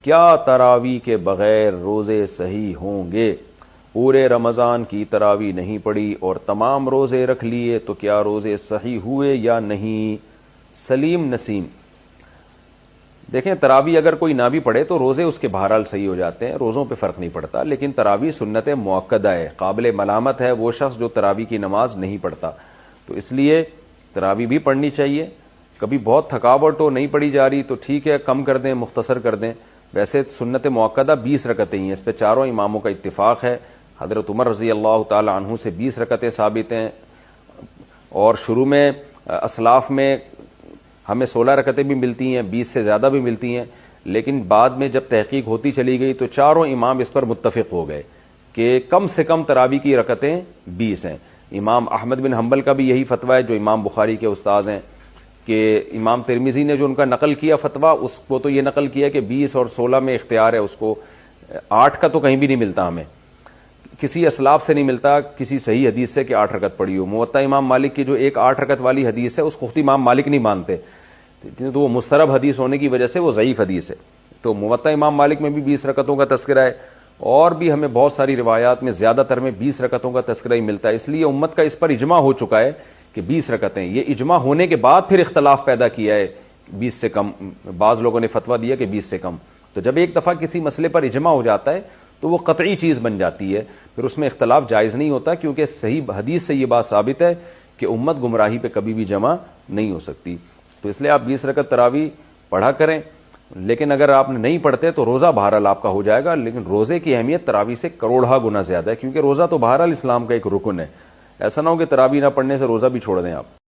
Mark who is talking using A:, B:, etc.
A: کیا تراویح کے بغیر روزے صحیح ہوں گے؟ پورے رمضان کی تراویح نہیں پڑی اور تمام روزے رکھ لیے تو کیا روزے صحیح ہوئے یا نہیں؟ سلیم نسیم، دیکھیں تراویح اگر کوئی نہ بھی پڑھے تو روزے اس کے بہرحال صحیح ہو جاتے ہیں، روزوں پہ فرق نہیں پڑتا، لیکن تراویح سنت مؤکدہ ہے، قابل ملامت ہے وہ شخص جو تراویح کی نماز نہیں پڑھتا، تو اس لیے تراویح بھی پڑھنی چاہیے۔ کبھی بہت تھکاوٹ ہو نہیں پڑھی جا رہی تو ٹھیک ہے، کم کر دیں، مختصر کر دیں۔ ویسے سنت مؤکدہ 20 رکعتیں ہیں، اس پہ چاروں اماموں کا اتفاق ہے۔ حضرت عمر رضی اللہ تعالی عنہ سے 20 رکعتیں ثابت ہیں، اور شروع میں اسلاف میں ہمیں 16 رکعتیں بھی ملتی ہیں، 20 سے زیادہ بھی ملتی ہیں، لیکن بعد میں جب تحقیق ہوتی چلی گئی تو چاروں امام اس پر متفق ہو گئے کہ کم سے کم تراویح کی رکعتیں 20 ہیں۔ امام احمد بن حنبل کا بھی یہی فتویٰ ہے جو امام بخاری کے استاذ ہیں، کہ امام ترمذی نے جو ان کا نقل کیا فتویٰ، اس کو تو یہ نقل کیا کہ 20 اور 16 میں اختیار ہے اس کو، 8 کا تو کہیں بھی نہیں ملتا، ہمیں کسی اسلاف سے نہیں ملتا کسی صحیح حدیث سے کہ 8 رکعت پڑھی ہو۔ موطا امام مالک کی جو ایک 8 رکعت والی حدیث ہے اس کو خود امام مالک نہیں مانتے، تو وہ مسترب حدیث ہونے کی وجہ سے وہ ضعیف حدیث ہے۔ تو موطا امام مالک میں بھی 20 رکعتوں کا تذکرہ ہے، اور بھی ہمیں بہت ساری روایات میں زیادہ تر میں 20 رکعتوں کا تذکرہ ہی ملتا ہے، اس لیے امت کا اس پر اجماع ہو چکا ہے کہ 20 رکعتیں۔ یہ اجماع ہونے کے بعد پھر اختلاف پیدا کیا ہے 20 سے کم، بعض لوگوں نے فتویٰ دیا کہ 20 سے کم۔ تو جب ایک دفعہ کسی مسئلے پر اجماع ہو جاتا ہے تو وہ قطعی چیز بن جاتی ہے، پھر اس میں اختلاف جائز نہیں ہوتا، کیونکہ صحیح حدیث سے یہ بات ثابت ہے کہ امت گمراہی پہ کبھی بھی جمع نہیں ہو سکتی۔ تو اس لیے آپ 20 رکعت تراویح پڑھا کریں، لیکن اگر آپ نے نہیں پڑھتے تو روزہ بہرحال آپ کا ہو جائے گا، لیکن روزے کی اہمیت تراویح سے کروڑہ گنا زیادہ ہے، کیونکہ روزہ تو بہرحال اسلام کا ایک رکن ہے۔ ایسا نہ ہو کہ تراویح نہ پڑھنے سے روزہ بھی چھوڑ دیں آپ۔